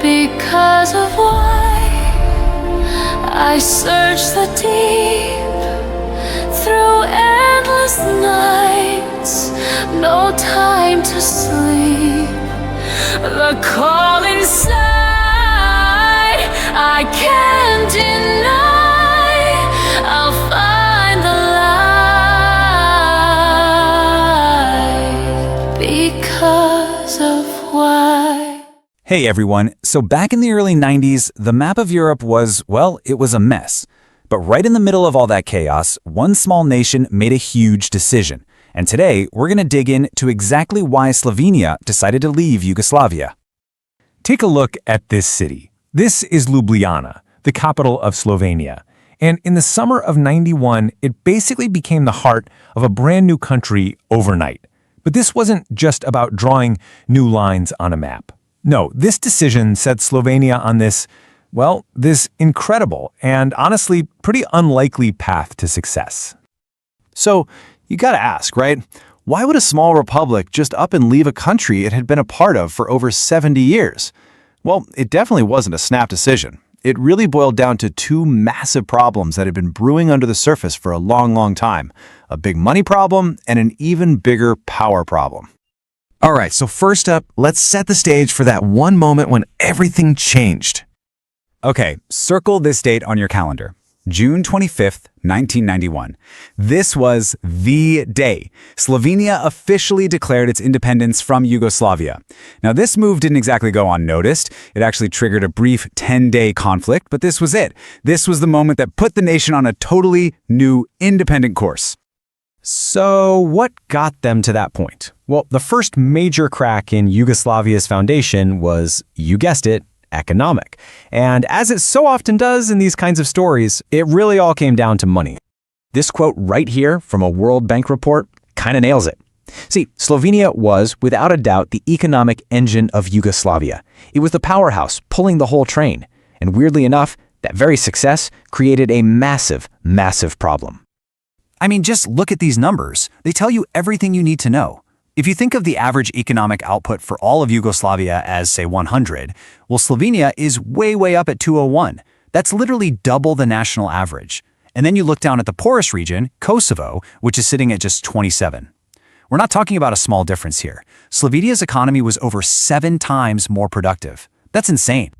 Because of why I search the deep through endless nights, no time to sleep. The call inside I can't deny. I'll find the light because of why. Hey everyone, so back in the early 90s, the map of Europe was, well, it was a mess. But right in the middle of all that chaos, one small nation made a huge decision. And today, we're going to dig into exactly why Slovenia decided to leave Yugoslavia. Take a look at this city. This is Ljubljana, the capital of Slovenia. And in the summer of '91, it basically became the heart of a brand new country overnight. But this wasn't just about drawing new lines on a map. No, this decision set Slovenia on this incredible and honestly pretty unlikely path to success. So, you gotta ask, right? Why would a small republic just up and leave a country it had been a part of for over 70 years? Well, it definitely wasn't a snap decision. It really boiled down to two massive problems that had been brewing under the surface for a long, long time. A big money problem and an even bigger power problem. All right, so first up, let's set the stage for that one moment when everything changed. Okay, circle this date on your calendar. June 25th, 1991. This was the day. Slovenia officially declared its independence from Yugoslavia. Now, this move didn't exactly go unnoticed. It actually triggered a brief 10-day conflict, but this was it. This was the moment that put the nation on a totally new independent course. So what got them to that point? Well, the first major crack in Yugoslavia's foundation was, you guessed it, economic. And as it so often does in these kinds of stories, it really all came down to money. This quote right here from a World Bank report kind of nails it. See, Slovenia was, without a doubt, the economic engine of Yugoslavia. It was the powerhouse pulling the whole train. And weirdly enough, that very success created a massive, massive problem. I mean, just look at these numbers. They tell you everything you need to know. If you think of the average economic output for all of Yugoslavia as, say, 100, well, Slovenia is way, way up at 201. That's literally double the national average. And then you look down at the poorest region, Kosovo, which is sitting at just 27. We're not talking about a small difference here. Slovenia's economy was over 7 times more productive. That's insane.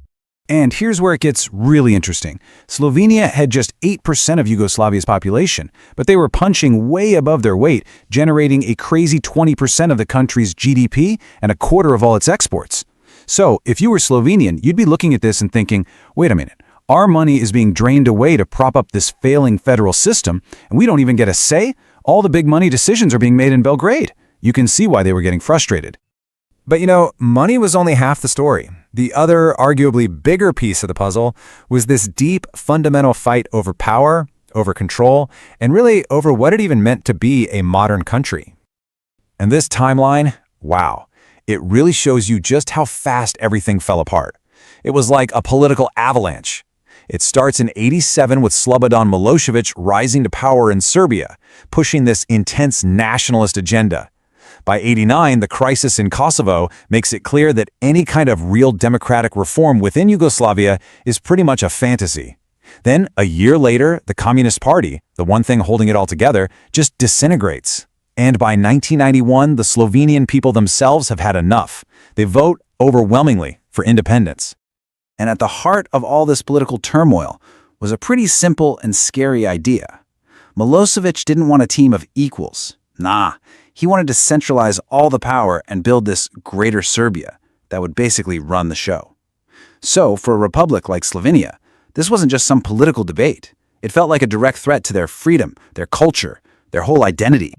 And here's where it gets really interesting. Slovenia had just 8% of Yugoslavia's population, but they were punching way above their weight, generating a crazy 20% of the country's GDP and a quarter of all its exports. So, if you were Slovenian, you'd be looking at this and thinking, wait a minute, our money is being drained away to prop up this failing federal system, and we don't even get a say? All the big money decisions are being made in Belgrade. You can see why they were getting frustrated. But money was only half the story. The other, arguably bigger piece of the puzzle was this deep, fundamental fight over power, over control, and really over what it even meant to be a modern country. And this timeline, wow, it really shows you just how fast everything fell apart. It was like a political avalanche. It starts in '87 with Slobodan Milosevic rising to power in Serbia, pushing this intense nationalist agenda. By '89, the crisis in Kosovo makes it clear that any kind of real democratic reform within Yugoslavia is pretty much a fantasy. Then, a year later, the Communist Party, the one thing holding it all together, just disintegrates. And by 1991, the Slovenian people themselves have had enough. They vote overwhelmingly for independence. And at the heart of all this political turmoil was a pretty simple and scary idea. Milosevic didn't want a team of equals. Nah. He wanted to centralize all the power and build this greater Serbia that would basically run the show. So, for a republic like Slovenia, this wasn't just some political debate. It felt like a direct threat to their freedom, their culture, their whole identity.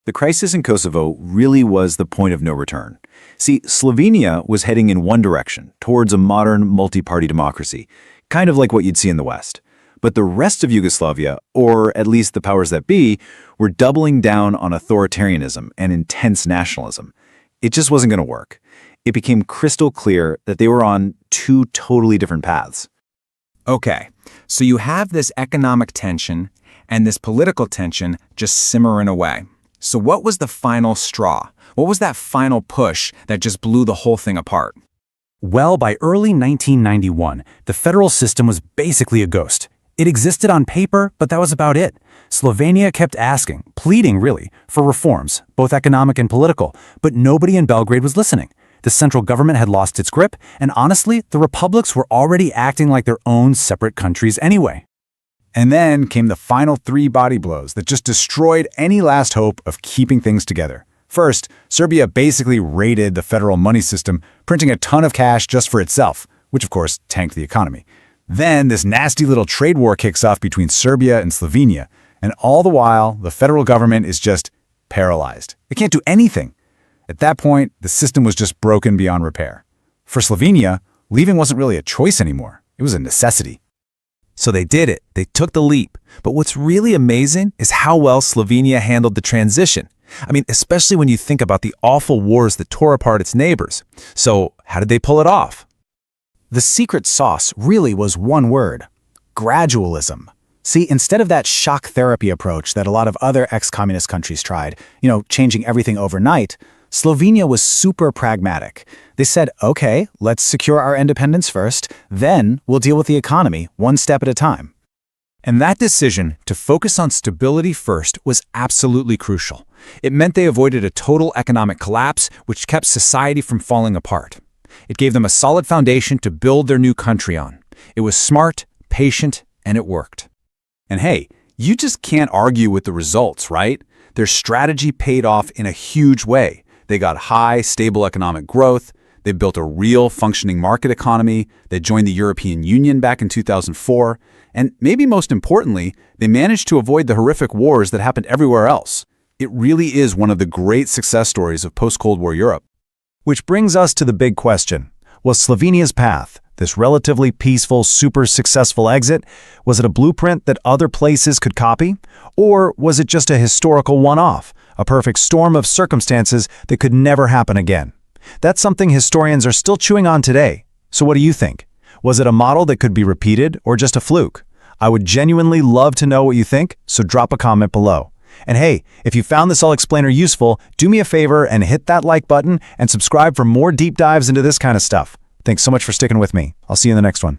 The crisis in Kosovo really was the point of no return. See, Slovenia was heading in one direction, towards a modern multi-party democracy, kind of like what you'd see in the West. But the rest of Yugoslavia, or at least the powers that be, were doubling down on authoritarianism and intense nationalism. It just wasn't going to work. It became crystal clear that they were on two totally different paths. Okay, so you have this economic tension and this political tension just simmering away. So what was the final straw? What was that final push that just blew the whole thing apart? Well, by early 1991, the federal system was basically a ghost. It existed on paper, but that was about it. Slovenia kept asking, pleading really, for reforms, both economic and political, but nobody in Belgrade was listening. The central government had lost its grip, and honestly, the republics were already acting like their own separate countries anyway. And then came the final 3 body blows that just destroyed any last hope of keeping things together. First, Serbia basically raided the federal money system, printing a ton of cash just for itself, which of course tanked the economy. Then this nasty little trade war kicks off between Serbia and Slovenia, and all the while, the federal government is just paralyzed. It can't do anything. At that point, the system was just broken beyond repair. For Slovenia, leaving wasn't really a choice anymore. It was a necessity. So they did it. They took the leap. But what's really amazing is how well Slovenia handled the transition. I mean, especially when you think about the awful wars that tore apart its neighbors. So how did they pull it off? The secret sauce really was one word: gradualism. See, instead of that shock therapy approach that a lot of other ex-communist countries tried, changing everything overnight, Slovenia was super pragmatic. They said, okay, let's secure our independence first, then we'll deal with the economy one step at a time. And that decision to focus on stability first was absolutely crucial. It meant they avoided a total economic collapse, which kept society from falling apart. It gave them a solid foundation to build their new country on. It was smart, patient, and it worked. And hey, you just can't argue with the results, right? Their strategy paid off in a huge way. They got high, stable economic growth. They built a real, functioning market economy. They joined the European Union back in 2004. And maybe most importantly, they managed to avoid the horrific wars that happened everywhere else. It really is one of the great success stories of post-Cold War Europe. Which brings us to the big question. Was Slovenia's path, this relatively peaceful, super successful exit, was it a blueprint that other places could copy? Or was it just a historical one-off, a perfect storm of circumstances that could never happen again? That's something historians are still chewing on today. So what do you think? Was it a model that could be repeated or just a fluke? I would genuinely love to know what you think, so drop a comment below. And hey, if you found this All Explainer useful, do me a favor and hit that like button and subscribe for more deep dives into this kind of stuff. Thanks so much for sticking with me. I'll see you in the next one.